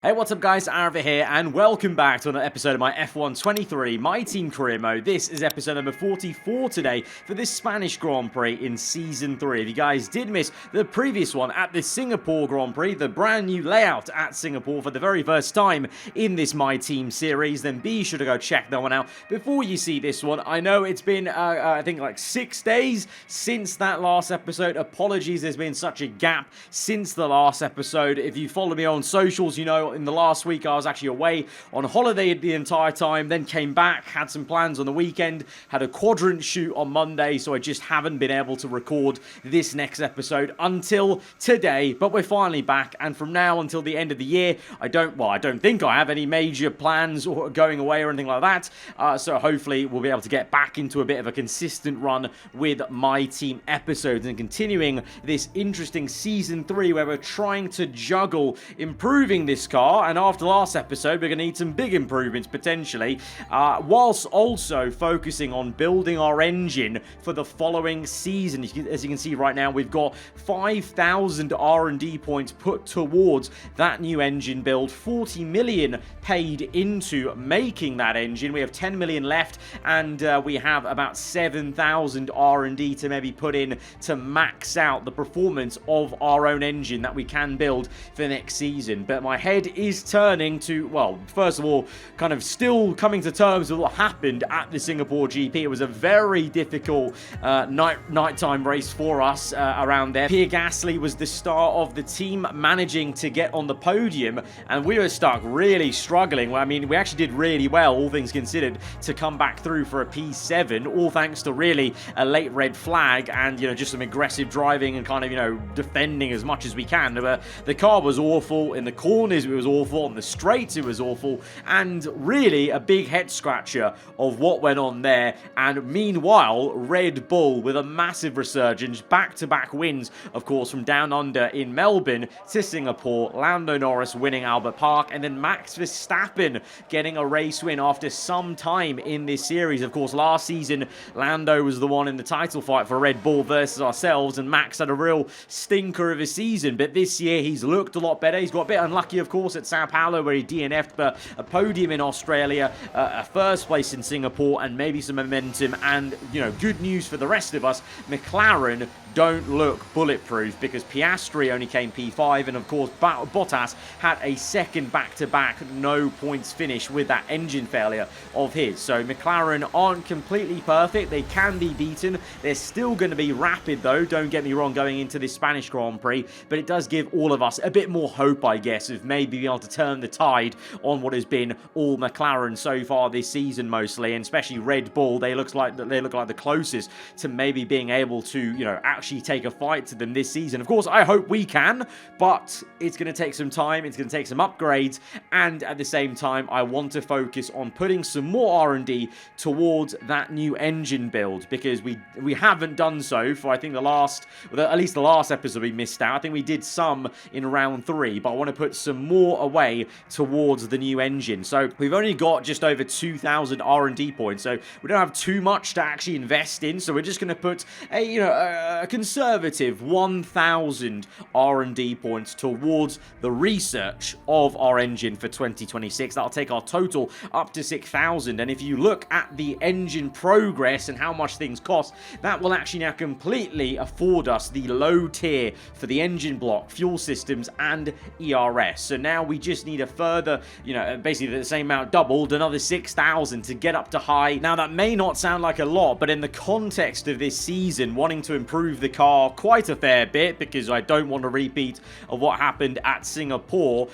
Hey, what's up guys, aarava here, and welcome back to another episode of my F1 23 My Team Career Mode. This is episode number 44 today for this Spanish Grand Prix in Season 3. If you guys did miss the previous one at the Singapore Grand Prix, the brand new layout at Singapore for the very first time in this My Team series, then be sure to go check that one out before you see this one. I know it's been, I think like 6 days since that last episode. Apologies, there's been such a gap since the last episode. If you follow me on socials, you know in the last week I was actually away on holiday the entire time, then came back, had some plans on the weekend, had a quadrant shoot on Monday, so I just haven't been able to record this next episode until today. But we're finally back, and from now until the end of the year, I don't think I have any major plans or going away or anything like that, so hopefully we'll be able to get back into a bit of a consistent run with My Team episodes and continuing this interesting Season 3 where we're trying to juggle improving this car. And after last episode, we're going to need some big improvements potentially, whilst also focusing on building our engine for the following season. As you can see right now, we've got 5,000 R&D points put towards that new engine build, 40 million paid into making that engine. We have 10 million left, and we have about 7,000 R&D to maybe put in to max out the performance of our own engine that we can build for next season. But my head is turning to, well, first of all, kind of still coming to terms with what happened at the Singapore GP. It was a very difficult nighttime race for us around there. Pierre Gasly was the star of the team, managing to get on the podium, and we were stuck really struggling. I mean, we actually did really well, all things considered, to come back through for a P7, all thanks to really a late red flag and, just some aggressive driving and kind of, defending as much as we can. The car was awful. In the corners, it was awful. On the straights, it was awful. And really a big head scratcher of what went on there. And meanwhile, Red Bull with a massive resurgence, back-to-back wins, of course, from down under in Melbourne to Singapore. Lando Norris winning Albert Park, and then Max Verstappen getting a race win after some time in this series. Of course, last season, Lando was the one in the title fight for Red Bull versus ourselves, and Max had a real stinker of a season. But this year, he's looked a lot better. He's got a bit unlucky, of course, at Sao Paulo where he DNF'd, but a podium in Australia, a first place in Singapore, and maybe some momentum. And, good news for the rest of us, McLaren don't look bulletproof because Piastri only came P5, and of course Bottas had a second back-to-back no points finish with that engine failure of his. So McLaren aren't completely perfect. They can be beaten. They're still going to be rapid though, don't get me wrong, going into this Spanish Grand Prix, but it does give all of us a bit more hope, I guess, of maybe being able to turn the tide on what has been all McLaren so far this season mostly, and especially Red Bull. They look like the closest to maybe being able to, actually take a fight to them this season. Of course, I hope we can, but it's going to take some time. It's going to take some upgrades, and at the same time, I want to focus on putting some more R&D towards that new engine build, because we haven't done so for, I think, at least the last episode we missed out. I think we did some in round 3, but I want to put some more away towards the new engine. So we've only got just over 2,000 R&D points, so we don't have too much to actually invest in. So we're just going to put a conservative 1,000 R&D points towards the research of our engine for 2026. That'll take our total up to 6,000. And if you look at the engine progress and how much things cost, that will actually now completely afford us the low tier for the engine block, fuel systems, and ERS. So now we just need a further, basically the same amount doubled, another 6,000 to get up to high. Now that may not sound like a lot, but in the context of this season, wanting to improve the car quite a fair bit, because I don't want a repeat of what happened at Singapore,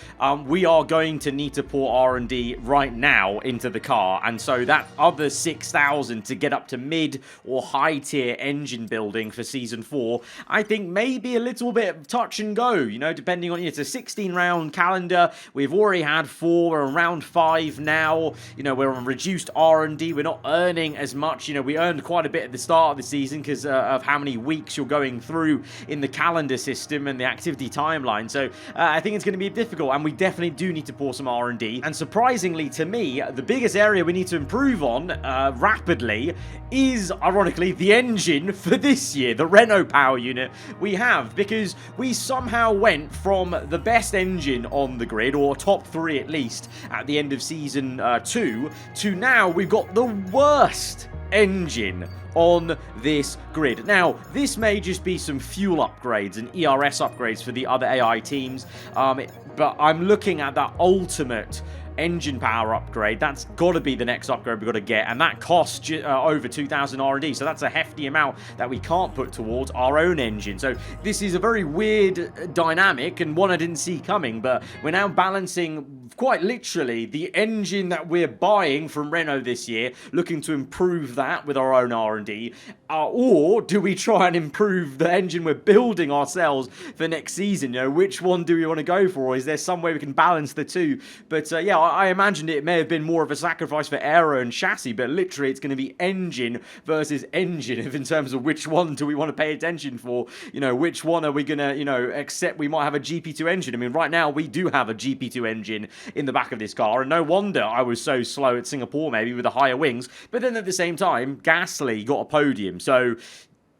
we are going to need to pour R&D right now into the car. And so that other 6,000 to get up to mid or high tier engine building for Season 4, I think maybe a little bit of touch and go, depending on, it's a 16 round calendar. We've already had 4, we're on round 5 now. We're on reduced R&D. We're not earning as much. We earned quite a bit at the start of the season because of how many weeks weeks you're going through in the calendar system and the activity timeline. So I think it's going to be difficult, and we definitely do need to pour some R&D. And surprisingly to me, the biggest area we need to improve on rapidly is, ironically, the engine for this year, the Renault power unit we have, because we somehow went from the best engine on the grid, or top 3 at least, at the end of Season 2, to now we've got the worst engine on this grid. Now, this may just be some fuel upgrades and ERS upgrades for the other AI teams, but I'm looking at that ultimate engine power upgrade. That's got to be the next upgrade we've got to get, and that costs over 2,000 R&D, so that's a hefty amount that we can't put towards our own engine. So this is a very weird dynamic, and one I didn't see coming, but we're now balancing quite literally the engine that we're buying from Renault this year, looking to improve that with our own R&D, or do we try and improve the engine we're building ourselves for next season? You know, which one do we want to go for? Or is there some way we can balance the two? But yeah, I imagined it may have been more of a sacrifice for aero and chassis, but literally it's going to be engine versus engine in terms of which one do we want to pay attention for. You know, which one are we going to, you know, accept we might have a GP2 engine? I mean, right now we do have a GP2 engine in the back of this car, and no wonder I was so slow at Singapore maybe with the higher wings. But then at the same time, Gasly got a podium, so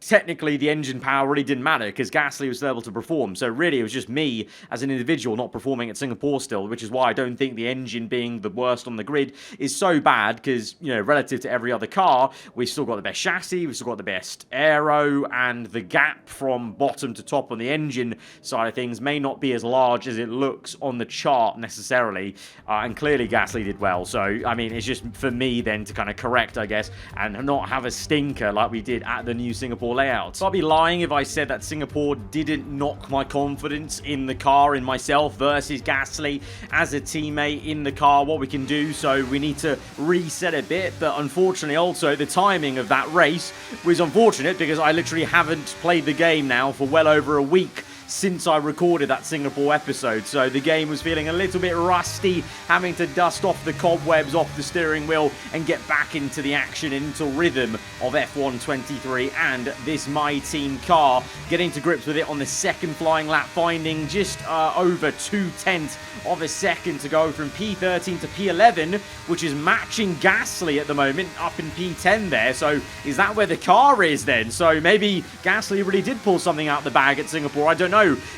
technically the engine power really didn't matter because Gasly was able to perform. So really it was just me as an individual not performing at Singapore still, which is why I don't think the engine being the worst on the grid is so bad, because, you know, relative to every other car, we've still got the best chassis, we've still got the best aero, and the gap from bottom to top on the engine side of things may not be as large as it looks on the chart necessarily, and clearly Gasly did well. So I mean, it's just for me then to kind of correct, I guess, and not have a stinker like we did at the new Singapore layout. So I'd be lying if I said that Singapore didn't knock my confidence in the car, in myself versus Gasly as a teammate in the car, what we can do. So we need to reset a bit, but unfortunately also the timing of that race was unfortunate because I literally haven't played the game now for well over a week since I recorded that Singapore episode, so the game was feeling a little bit rusty, having to dust off the cobwebs off the steering wheel and get back into the action, into rhythm of F1 23 and this My Team car, getting to grips with it on the second flying lap, finding just over 0.2 of a second to go from P13 to P11, which is matching Gasly at the moment, up in P10 there. So is that where the car is then? So maybe Gasly really did pull something out the bag at Singapore, I don't know.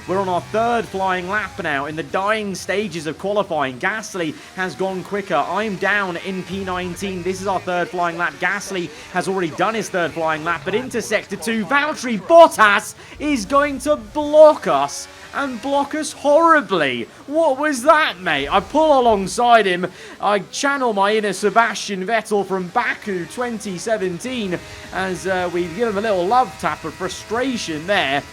We're on our third flying lap now in the dying stages of qualifying. Gasly has gone quicker. I'm down in P19. This is our third flying lap. Gasly has already done his third flying lap, but into Sector 2, Valtteri Bottas is going to block us, and block us horribly. What was that, mate? I pull alongside him. I channel my inner Sebastian Vettel from Baku 2017 as we give him a little love tap of frustration there.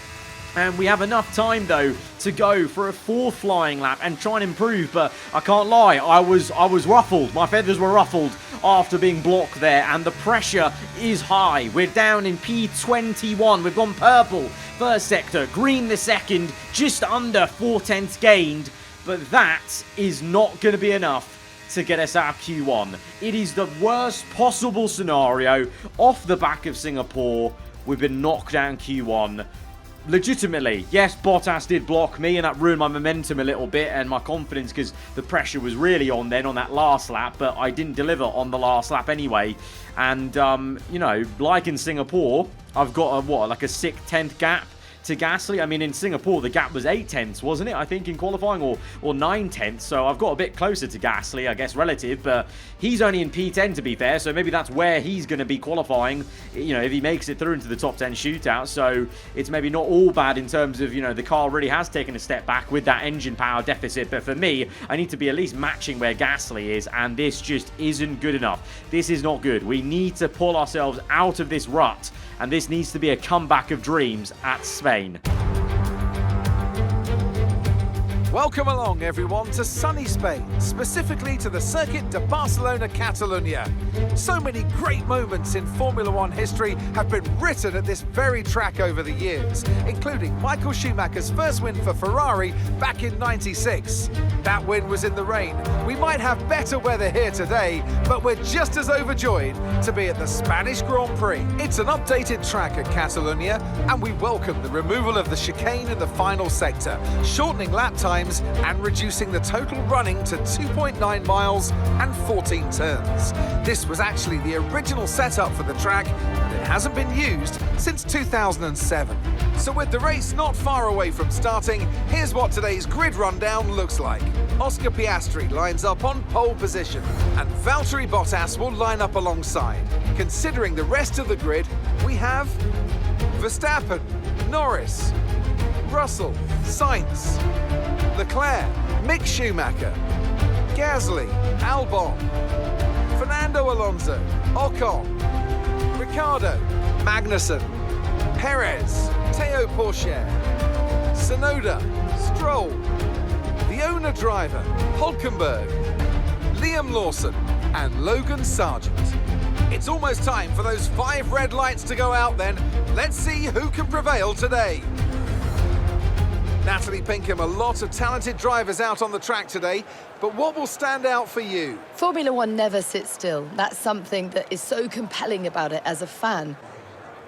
And we have enough time, though, to go for a fourth flying lap and try and improve. But I can't lie, I was ruffled. My feathers were ruffled after being blocked there. And the pressure is high. We're down in P21. We've gone purple first sector, green the second, just under 0.4 gained. But that is not going to be enough to get us out of Q1. It is the worst possible scenario. Off the back of Singapore, we've been knocked down Q1. Legitimately, yes, Bottas did block me, and that ruined my momentum a little bit and my confidence because the pressure was really on then on that last lap, but I didn't deliver on the last lap anyway. And, you know, like in Singapore, I've got a, like a 6/10 gap to Gasly. I mean, in Singapore, the gap was 0.8, wasn't it? I think in qualifying, or 0.9. So I've got a bit closer to Gasly, I guess, relative, but he's only in P10 to be fair. So maybe that's where he's going to be qualifying, you know, if he makes it through into the top 10 shootout. So it's maybe not all bad in terms of, you know, the car really has taken a step back with that engine power deficit. But for me, I need to be at least matching where Gasly is, and this just isn't good enough. This is not good. We need to pull ourselves out of this rut, and this needs to be a comeback of dreams at Spain. Welcome along everyone to sunny Spain, specifically to the Circuit de Barcelona Catalunya. So many great moments in Formula One history have been written at this very track over the years, including Michael Schumacher's first win for Ferrari back in '96. That win was in the rain. We might have better weather here today, but we're just as overjoyed to be at the Spanish Grand Prix. It's an updated track at Catalunya, and we welcome the removal of the chicane in the final sector, shortening lap times and reducing the total running to 2.9 miles and 14 turns. This was actually the original setup for the track, and it hasn't been used since 2007. So with the race not far away from starting, here's what today's grid rundown looks like. Oscar Piastri lines up on pole position, and Valtteri Bottas will line up alongside. Considering the rest of the grid, we have Verstappen, Norris, Russell, Sainz, Leclerc, Mick Schumacher, Gasly, Albon, Fernando Alonso, Ocon, Ricciardo, Magnussen, Perez, Teo Pourchaire, Tsunoda, Stroll, the owner driver, Hulkenberg, Liam Lawson, and Logan Sargent. It's almost time for those 5 red lights to go out then. Let's see who can prevail today. Natalie Pinkham, a lot of talented drivers out on the track today, but what will stand out for you? Formula One never sits still. That's something that is so compelling about it as a fan.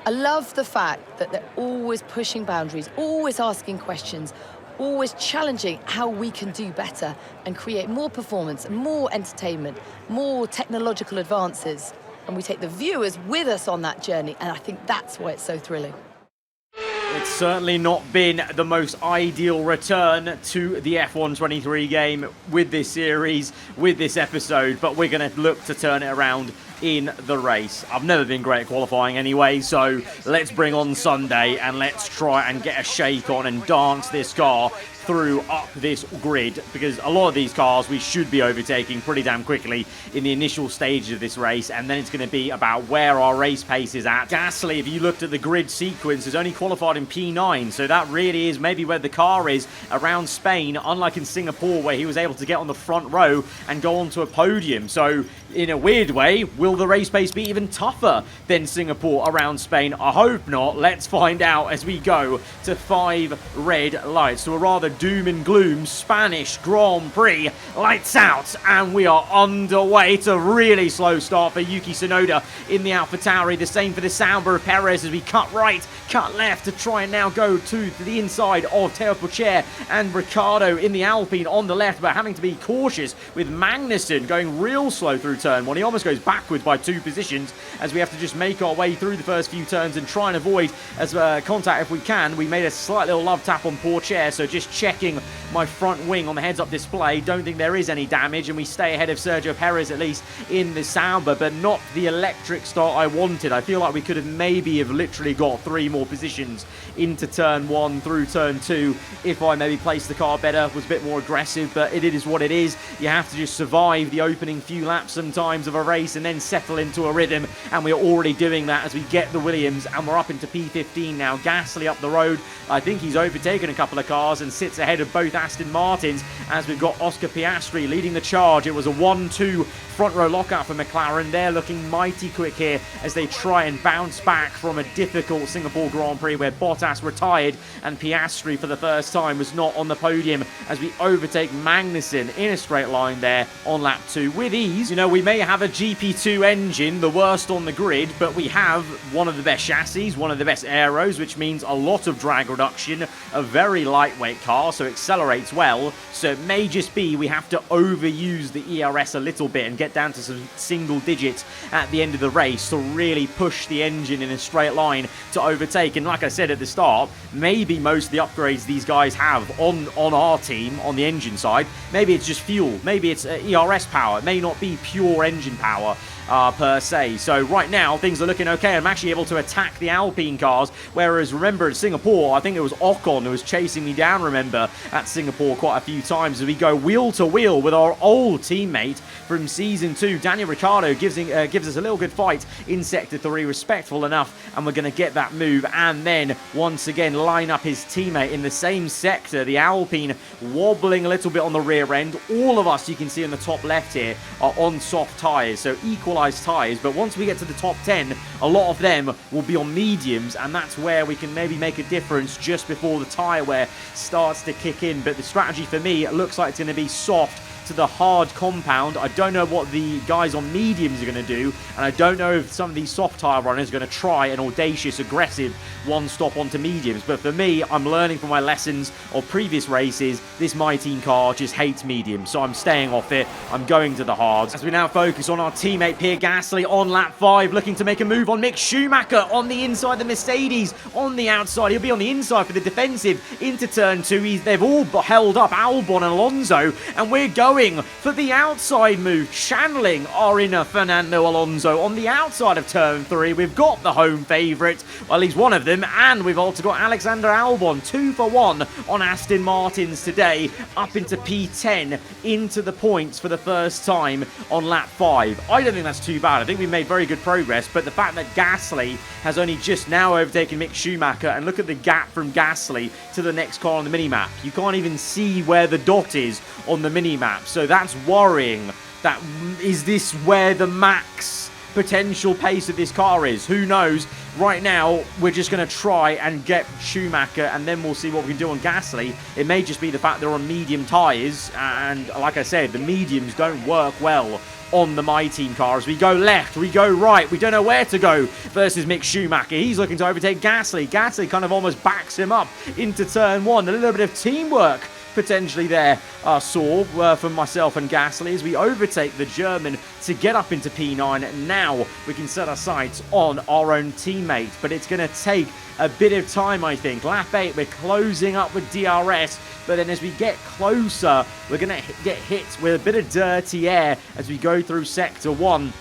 I love the fact that they're always pushing boundaries, always asking questions, always challenging how we can do better and create more performance, more entertainment, more technological advances. And we take the viewers with us on that journey, and I think that's why it's so thrilling. It's certainly not been the most ideal return to the F1 game with this series, with this episode, but we're going to look to turn it around in the race. I've never been great at qualifying anyway, so let's bring on Sunday and let's try and get a shake on and dance this car through up this grid, because a lot of these cars we should be overtaking pretty damn quickly in the initial stages of this race, and then it's going to be about where our race pace is at. Gasly, if you looked at the grid sequence, has only qualified in P9, so that really is maybe where the car is around Spain, unlike in Singapore where he was able to get on the front row and go onto a podium. So in a weird way, will the race pace be even tougher than Singapore around Spain? I hope not. Let's find out as we go to 5 red lights. So a rather doom and gloom Spanish Grand Prix. Lights out, and we are underway. It's a really slow start for Yuki Tsunoda in the AlphaTauri. The same for the Sauber of Perez as we cut right, cut left to try and now go to the inside of Teo Pourchaire and Ricciardo in the Alpine on the left, but having to be cautious with Magnussen going real slow through turn 1. He almost goes backwards by 2 positions as we have to just make our way through the first few turns and try and avoid as contact if we can. We made a slight little love tap on Pourchaire, so just checking my front wing on the heads-up display. Don't think there is any damage, and we stay ahead of Sergio Perez at least in the Sauber, but not the electric start I wanted. I feel like we could have maybe literally got 3 more positions into turn 1 through turn 2 if I maybe placed the car better, was a bit more aggressive, but it is what it is. You have to just survive the opening few laps sometimes of a race and then settle into a rhythm, and we're already doing that as we get the Williams, and we're up into P15 now. Gasly up the road. I think he's overtaken a couple of cars and sits ahead of both Aston Martins as we've got Oscar Piastri leading the charge. It was a 1-2 front row lockout for McLaren. They're looking mighty quick here as they try and bounce back from a difficult Singapore Grand Prix where Bottas retired and Piastri for the first time was not on the podium as we overtake Magnussen in a straight line there on lap 2 with ease. You know, we may have a GP2 engine, the worst on the grid, but we have one of the best chassis, one of the best aeros, which means a lot of drag reduction, a very lightweight car, so it accelerates well. So it may just be we have to overuse the ERS a little bit and get down to some single digits at the end of the race to really push the engine in a straight line to overtake. And like I said at the start, maybe most of the upgrades these guys have on our team, on the engine side, maybe it's just fuel, maybe it's ERS power, it may not be pure engine power. per se. So right now, things are looking okay. I'm actually able to attack the Alpine cars, whereas remember at Singapore, I think it was Ocon who was chasing me down, remember, at Singapore quite a few times as we go wheel to wheel with our old teammate from Season 2. Daniel Ricciardo gives us a little good fight in Sector 3, respectful enough, and we're going to get that move, and then once again line up his teammate in the same sector, the Alpine wobbling a little bit on the rear end. All of us, you can see in the top left here, are on soft tyres, so equalised tyres, but once we get to the top 10, a lot of them will be on mediums, and that's where we can maybe make a difference just before the tyre wear starts to kick in. But the strategy for me, it looks like it's going to be soft to the hard compound. I don't know what the guys on mediums are going to do, and I don't know if some of these soft tyre runners are going to try an audacious, aggressive one-stop onto mediums. But for me, I'm learning from my lessons of previous races. This My Team car just hates mediums, so I'm staying off it. I'm going to the hards. As we now focus on our teammate Pierre Gasly on lap 5, looking to make a move on Mick Schumacher on the inside, the Mercedes on the outside. He'll be on the inside for the defensive into turn 2. They've all held up Albon and Alonso, and we're going for the outside move, channeling our inner Fernando Alonso on the outside of turn 3. We've got the home favourite, well, he's one of them, and we've also got Alexander Albon, 2 for 1 on Aston Martins today, up into P10, into the points for the first time on lap 5. I don't think that's too bad. I think we made very good progress, but the fact that Gasly has only just now overtaken Mick Schumacher, and look at the gap from Gasly to the next car on the minimap. You can't even see where the dot is on the minimap. So that's worrying. Is this where the max potential pace of this car is? Who knows? Right now, we're just going to try and get Schumacher, and then we'll see what we can do on Gasly. It may just be the fact they're on medium tyres, and like I said, the mediums don't work well on the My Team car. As we go left, we go right, we don't know where to go versus Mick Schumacher. He's looking to overtake Gasly. Gasly kind of almost backs him up into turn 1. A little bit of teamwork potentially there saw from myself and Gasly as we overtake the German to get up into P9. Now we can set our sights on our own teammate, but it's going to take a bit of time, I think. Lap 8, we're closing up with DRS, but then as we get closer, we're going to get hit with a bit of dirty air as we go through Sector 1.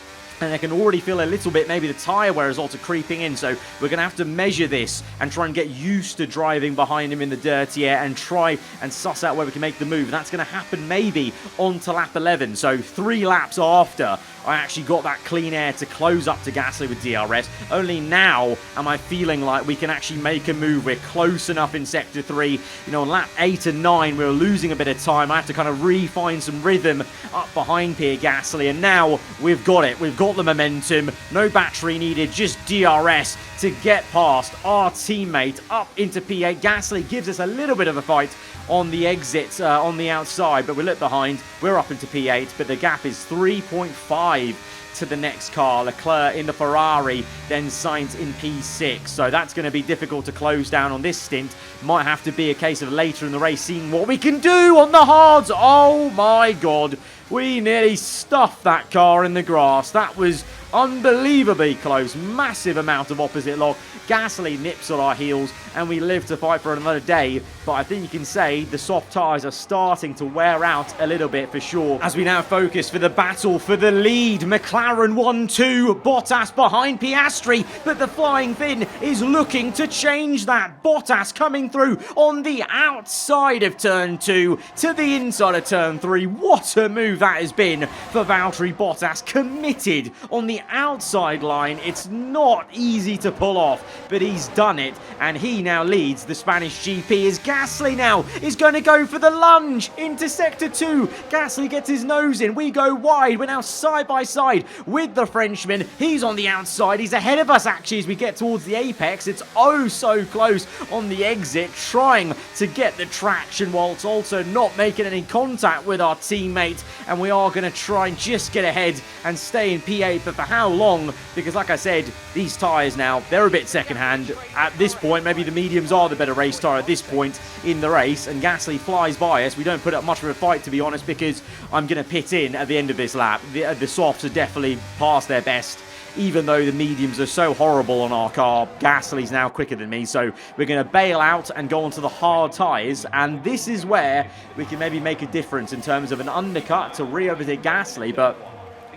And I can already feel a little bit, maybe the tyre wear is also creeping in. So we're going to have to measure this and try and get used to driving behind him in the dirty air and try and suss out where we can make the move. That's going to happen maybe onto lap 11. So 3 laps after I actually got that clean air to close up to Gasly with DRS. Only now am I feeling like we can actually make a move. We're close enough in Sector 3. You know, on lap 8 and 9, we were losing a bit of time. I have to kind of refine some rhythm up behind Pierre Gasly. And now we've got it. We've got the momentum. No battery needed, just DRS to get past our teammate up into P8. Gasly gives us a little bit of a fight on the exit on the outside, but we look behind. We're up into P8, but the gap is 3.5 to the next car. Leclerc in the Ferrari, then Sainz in P6. So that's going to be difficult to close down on this stint. Might have to be a case of later in the race seeing what we can do on the hards. Oh my God. We nearly stuffed that car in the grass. That was unbelievably close. Massive amount of opposite lock. Gasly nips at our heels, and we live to fight for another day. But I think you can say the soft tyres are starting to wear out a little bit for sure. As we now focus for the battle for the lead. McLaren 1-2. Bottas behind Piastri, but the Flying Finn is looking to change that. Bottas coming through on the outside of turn 2 to the inside of turn 3. What a move that has been for Valtteri Bottas. Committed on the outside line. It's not easy to pull off, but he's done it, and he now leads the Spanish GP as Gasly now is going to go for the lunge into Sector 2. Gasly gets his nose in. We go wide. We're now side by side with the Frenchman. He's on the outside. He's ahead of us, actually, as we get towards the apex. It's oh so close on the exit, trying to get the traction whilst also not making any contact with our teammate, and we are going to try and just get ahead and stay in P8, but for how long? Because like I said, these tyres now, they're a bit second-hand. At this point, maybe the mediums are the better race tyre at this point in the race, and Gasly flies by us. We don't put up much of a fight, to be honest, because I'm going to pit in at the end of this lap. The softs are definitely past their best. Even though the mediums are so horrible on our car, Gasly's now quicker than me, so we're going to bail out and go onto the hard tyres, and this is where we can maybe make a difference in terms of an undercut to re-overtake Gasly, but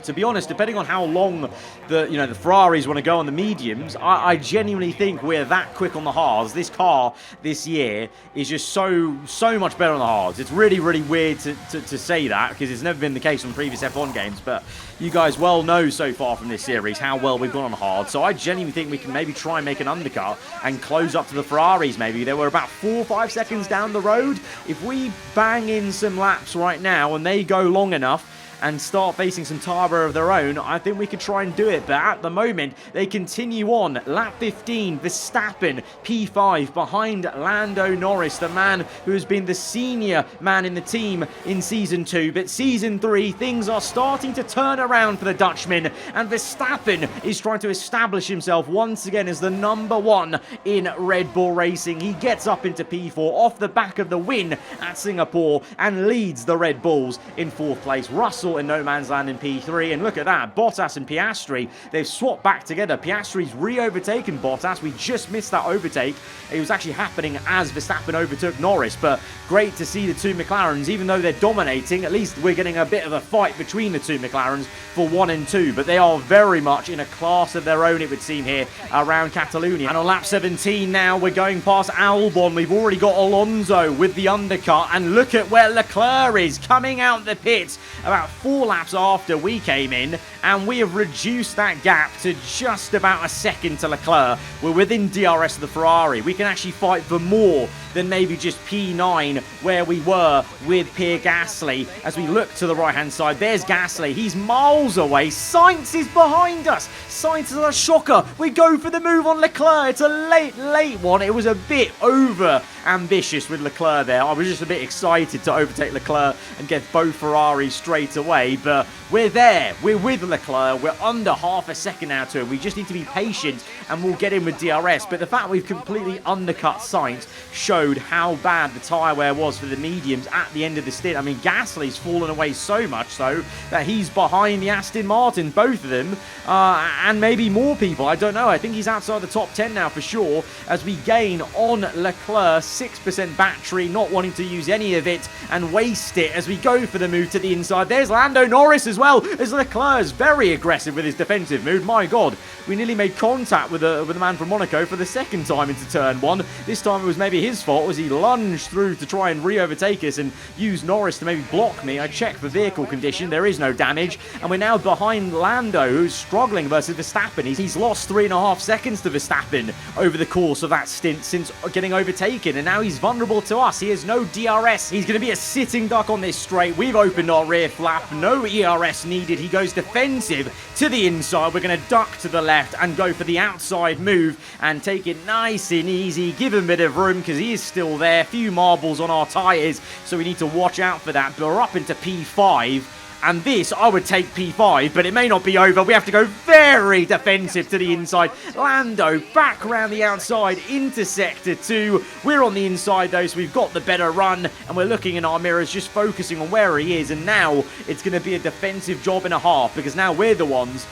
To be honest, depending on how long the Ferraris want to go on the mediums, I genuinely think we're that quick on the hards. This car this year is just so much better on the hards. It's really, really weird to say that, because it's never been the case on previous F1 games, but you guys well know so far from this series how well we've gone on hard. So I genuinely think we can maybe try and make an undercut and close up to the Ferraris maybe. They were about 4 or 5 seconds down the road. If we bang in some laps right now and they go long enough and start facing some tyre wear of their own, I think we could try and do it. But at the moment, they continue on. Lap 15, Verstappen, P5, behind Lando Norris, the man who has been the senior man in the team in Season 2. But Season 3, things are starting to turn around for the Dutchman, and Verstappen is trying to establish himself once again as the #1 in Red Bull Racing. He gets up into P4 off the back of the win at Singapore and leads the Red Bulls in 4th place. Russell in no man's land in P3, and look at that, Bottas and Piastri, they've swapped back together. Piastri's re-overtaken Bottas. We just missed that overtake. It was actually happening as Verstappen overtook Norris, but great to see the two McLarens, even though they're dominating, at least we're getting a bit of a fight between the two McLarens for 1 and 2, but they are very much in a class of their own, it would seem, here around Catalonia. And on lap 17 now, we're going past Albon. We've already got Alonso with the undercut, and look at where Leclerc is coming out the pits about 4 laps after we came in, and we have reduced that gap to just about a second to Leclerc. We're within DRS of the Ferrari. We can actually fight for more than maybe just P9 where we were with Pierre Gasly. As we look to the right hand side, there's Gasly. He's miles away. Sainz is behind us. Sainz is a shocker. We go for the move on Leclerc. It's a late one. It was a bit over ambitious with Leclerc there. I was just a bit excited to overtake Leclerc and get both Ferraris straight away, but we're there. We're with Leclerc. We're under half a second now to him. We just need to be patient and we'll get in with DRS. But the fact we've completely undercut Sainz showed how bad the tyre wear was for the mediums at the end of the stint. I mean, Gasly's fallen away so much so that he's behind the Aston Martin, both of them, and maybe more people. I don't know. I think he's outside the top 10 now for sure, as we gain on Leclerc. 6% battery, not wanting to use any of it and waste it as we go for the move to the inside. There's Lando Norris as well, as Leclerc's very aggressive with his defensive move. My God, we nearly made contact with the man from Monaco for the second time into turn 1. This time it was maybe his fault as he lunged through to try and re-overtake us and use Norris to maybe block me. I checked for vehicle condition. There is no damage, and we're now behind Lando, who's struggling versus Verstappen. He's lost 3.5 seconds to Verstappen over the course of that stint since getting overtaken, and now he's vulnerable to us. He has no DRS. He's going to be a sitting duck on this straight. We've opened our rear flap. No ERS needed. He goes defensive to the inside. We're going to duck to the left and go for the outside move and take it nice and easy. Give him a bit of room because he is still there. Few marbles on our tyres, so we need to watch out for that. But we're up into P5. And this, I would take P5, but it may not be over. We have to go very defensive to the inside. Lando back around the outside into Sector 2. We're on the inside, though, so we've got the better run. And we're looking in our mirrors, just focusing on where he is. And now it's going to be a defensive job and a half, because now we're the ones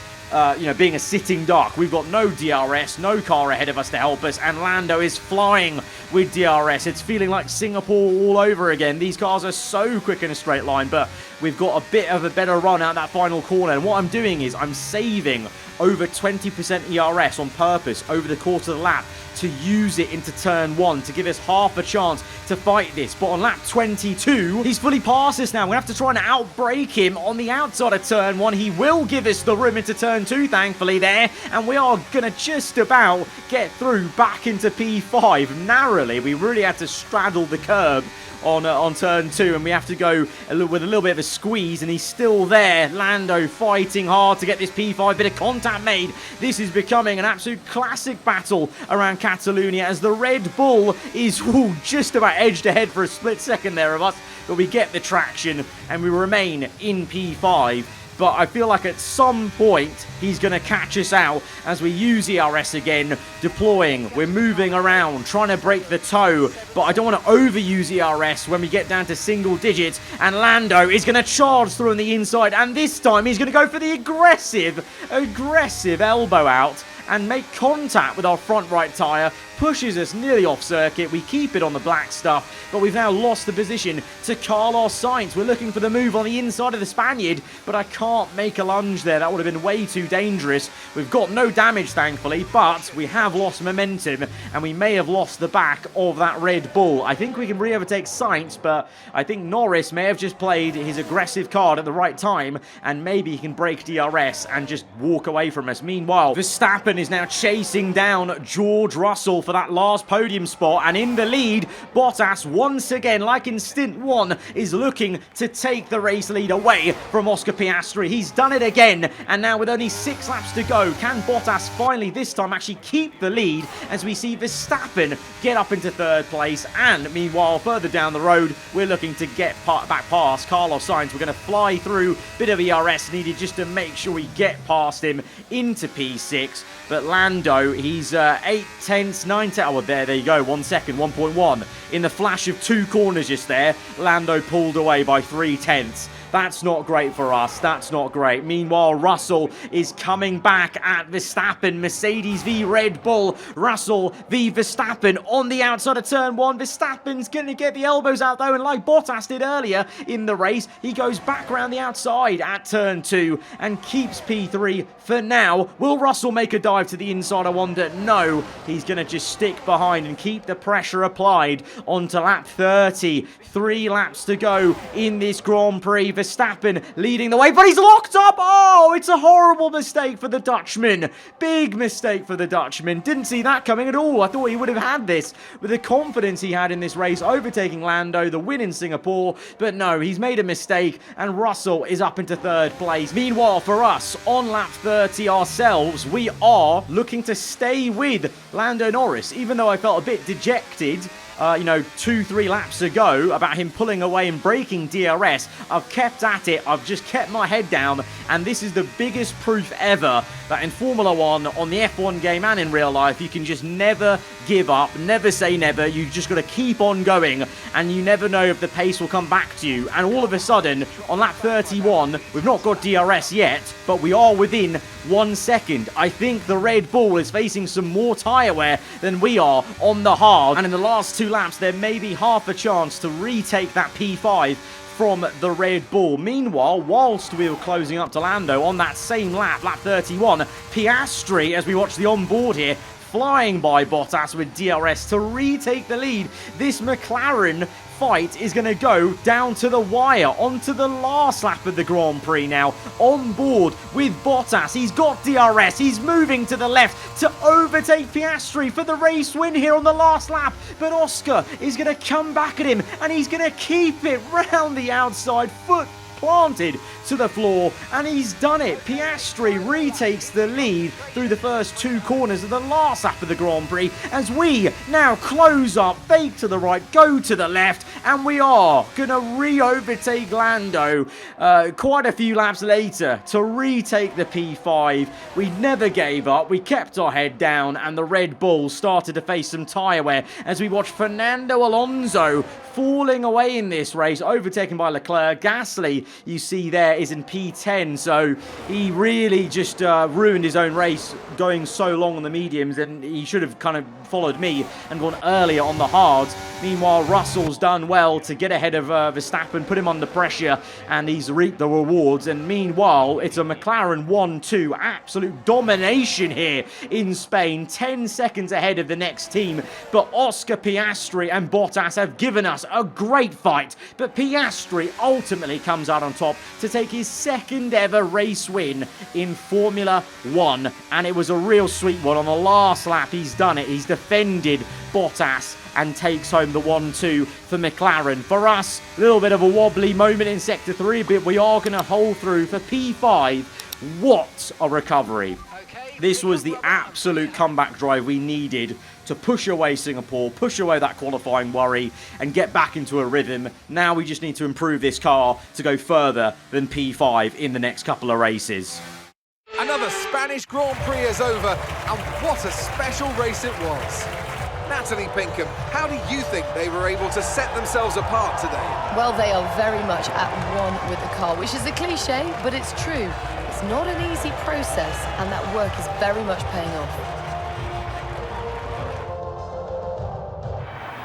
being a sitting duck. We've got no DRS, no car ahead of us to help us, and Lando is flying with DRS. It's feeling like Singapore all over again. These cars are so quick in a straight line, but we've got a bit of a better run out that final corner. And what I'm doing is I'm saving over 20% ERS on purpose over the course of the lap to use it into turn 1 to give us half a chance to fight this. But on lap 22, he's fully past us now. We're going to have to try and outbrake him on the outside of turn 1. He will give us the room into turn 2, thankfully, there. And we are going to just about get through back into P5 narrowly. We really had to straddle the curb on turn 2, and we have to go with a little bit of a squeeze, and he's still there. Lando fighting hard to get this P5 bit of contact made. This is becoming an absolute classic battle around Catalonia as the Red Bull is just about edged ahead for a split second there of us, but we get the traction and we remain in P5. But I feel like at some point he's going to catch us out as we use ERS again, deploying. We're moving around, trying to break the toe, but I don't want to overuse ERS when we get down to single digits. And Lando is going to charge through on the inside, and this time he's going to go for the aggressive elbow out and make contact with our front right tyre. pushes us nearly off circuit. We keep it on the black stuff, but we've now lost the position to Carlos Sainz. We're looking for the move on the inside of the Spaniard, but I can't make a lunge there. That would have been way too dangerous. We've got no damage, thankfully, but we have lost momentum, and we may have lost the back of that Red Bull. I think we can re-overtake Sainz, but I think Norris may have just played his aggressive card at the right time, and maybe he can break DRS and just walk away from us. Meanwhile, Verstappen is now chasing down George Russell for that last podium spot, and in the lead, Bottas, once again, like in stint 1, is looking to take the race lead away from Oscar Piastri. He's done it again, and now with only 6 laps to go, can Bottas finally this time actually keep the lead as we see Verstappen get up into 3rd place? And meanwhile, further down the road, we're looking to get back past Carlos Sainz. We're going to fly through, bit of ERS needed just to make sure we get past him into P6. But Lando, he's 8 tenths, 9 tenths. Oh, there you go. 1 second, 1.1. In the flash of 2 corners just there, Lando pulled away by 3 tenths. That's not great for us. That's not great. Meanwhile, Russell is coming back at Verstappen. Mercedes v Red Bull. Russell v Verstappen on the outside of turn 1. Verstappen's going to get the elbows out, though, and like Bottas did earlier in the race, he goes back around the outside at turn 2 and keeps P3 for now. Will Russell make a dive to the inside? I wonder. No, he's going to just stick behind and keep the pressure applied onto lap 30. 3 laps to go in this Grand Prix. Verstappen leading the way, but he's locked up. Oh, it's a horrible mistake for the Dutchman. Big mistake for the Dutchman. Didn't see that coming at all. I thought he would have had this with the confidence he had in this race, overtaking Lando, the win in Singapore. But no, he's made a mistake, and Russell is up into 3rd place. Meanwhile, for us, on lap 30 ourselves, we are looking to stay with Lando Norris, even though I felt a bit dejected 2-3 laps ago about him pulling away and breaking DRS. I've kept at it. I've just kept my head down, and this is the biggest proof ever that in Formula 1, on the F1 game and in real life, you can just never give up, never say never. You just got to keep on going, and you never know if the pace will come back to you. And all of a sudden, on lap 31, we've not got DRS yet, but we are within 1 second. I think the Red Bull is facing some more tyre wear than we are on the hard, and in the last 2 laps, there may be half a chance to retake that P5 from the Red Bull. Meanwhile, whilst we were closing up to Lando on that same lap, lap 31, Piastri, as we watch the onboard here, flying by Bottas with DRS to retake the lead. This McLaren fight is going to go down to the wire, onto the last lap of the Grand Prix now, on board with Bottas. He's got DRS, he's moving to the left to overtake Piastri for the race win here on the last lap, but Oscar is going to come back at him, and he's going to keep it round the outside, foot planted to the floor, and he's done it. Piastri retakes the lead through the first 2 corners of the last lap of the Grand Prix as we now close up, fake to the right, go to the left, and we are going to re-overtake Lando quite a few laps later to retake the P5. We never gave up. We kept our head down, and the Red Bull started to face some tyre wear as we watch Fernando Alonso falling away in this race, overtaken by Leclerc. Gasly, you see there, is in P10, so he really just ruined his own race going so long on the mediums, and he should have kind of followed me and gone earlier on the hards. Meanwhile, Russell's done well to get ahead of Verstappen, put him under pressure, and he's reaped the rewards. And meanwhile, it's a McLaren 1-2, absolute domination here in Spain, 10 seconds ahead of the next team. But Oscar Piastri and Bottas have given us a great fight, but Piastri ultimately comes out on top to take his 2nd ever race win in Formula 1, and it was a real sweet one. On the last lap, he's done it. He's defended Bottas and takes home the 1-2 for McLaren. For us, a little bit of a wobbly moment in Sector 3, but we are going to hold through for P5. What a recovery. This was the absolute comeback drive we needed to push away Singapore, push away that qualifying worry, and get back into a rhythm. Now we just need to improve this car to go further than P5 in the next couple of races. Another Spanish Grand Prix is over, and what a special race it was. Natalie Pinkham, how do you think they were able to set themselves apart today? Well, they are very much at one with the car, which is a cliche, but it's true. It's not an easy process, and that work is very much paying off.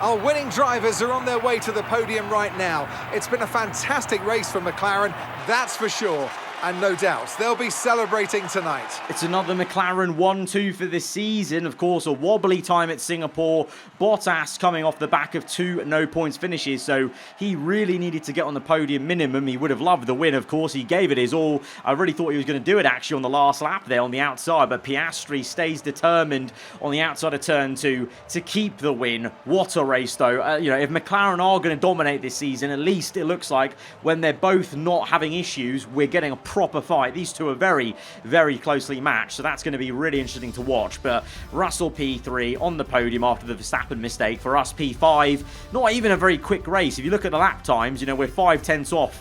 Our winning drivers are on their way to the podium right now. It's been a fantastic race for McLaren, that's for sure. And no doubt, they'll be celebrating tonight. It's another McLaren 1-2 for this season. Of course, a wobbly time at Singapore. Bottas coming off the back of 2 no-points finishes, so he really needed to get on the podium minimum. He would have loved the win, of course. He gave it his all. I really thought he was going to do it, actually, on the last lap there on the outside, but Piastri stays determined on the outside of turn 2 to keep the win. What a race, though. You know, if McLaren are going to dominate this season, at least it looks like when they're both not having issues, we're getting a proper fight. These two are very, very closely matched, so that's going to be really interesting to watch. But Russell P3 on the podium after the Verstappen mistake. For us, P5, not even a very quick race. If you look at the lap times, you know, we're 5/10 off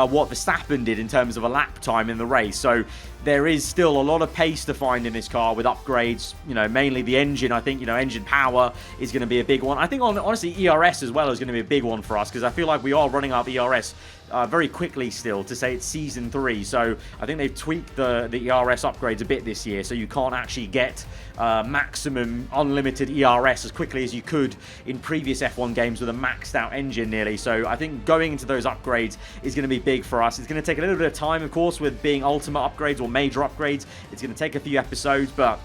what Verstappen did in terms of a lap time in the race. So there is still a lot of pace to find in this car with upgrades, you know, mainly the engine. I think, you know, engine power is going to be a big one. I think, honestly, ERS as well is going to be a big one for us, because I feel like we are running up ERS very quickly still, to say it's Season 3. So I think they've tweaked the ERS upgrades a bit this year, so you can't actually get maximum unlimited ERS as quickly as you could in previous F1 games with a maxed out engine nearly. So I think going into those upgrades is going to be big for us. It's going to take a little bit of time, of course, with being ultimate upgrades or major upgrades. It's going to take a few episodes, but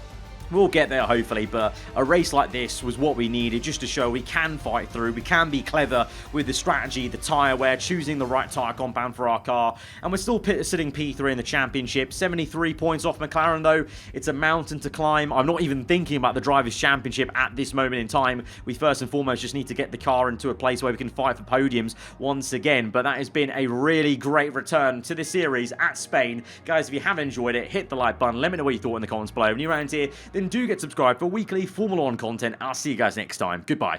we'll get there, hopefully. But a race like this was what we needed, just to show we can fight through, we can be clever with the strategy, the tyre wear, choosing the right tyre compound for our car. And we're still sitting P3 in the championship. 73 points off McLaren, though. It's a mountain to climb. I'm not even thinking about the Drivers' Championship at this moment in time. We first and foremost just need to get the car into a place where we can fight for podiums once again. But that has been a really great return to the series at Spain. Guys, if you have enjoyed it, hit the like button. Let me know what you thought in the comments below. If you're around here, then do get subscribed for weekly Formula 1 content. I'll see you guys next time. Goodbye.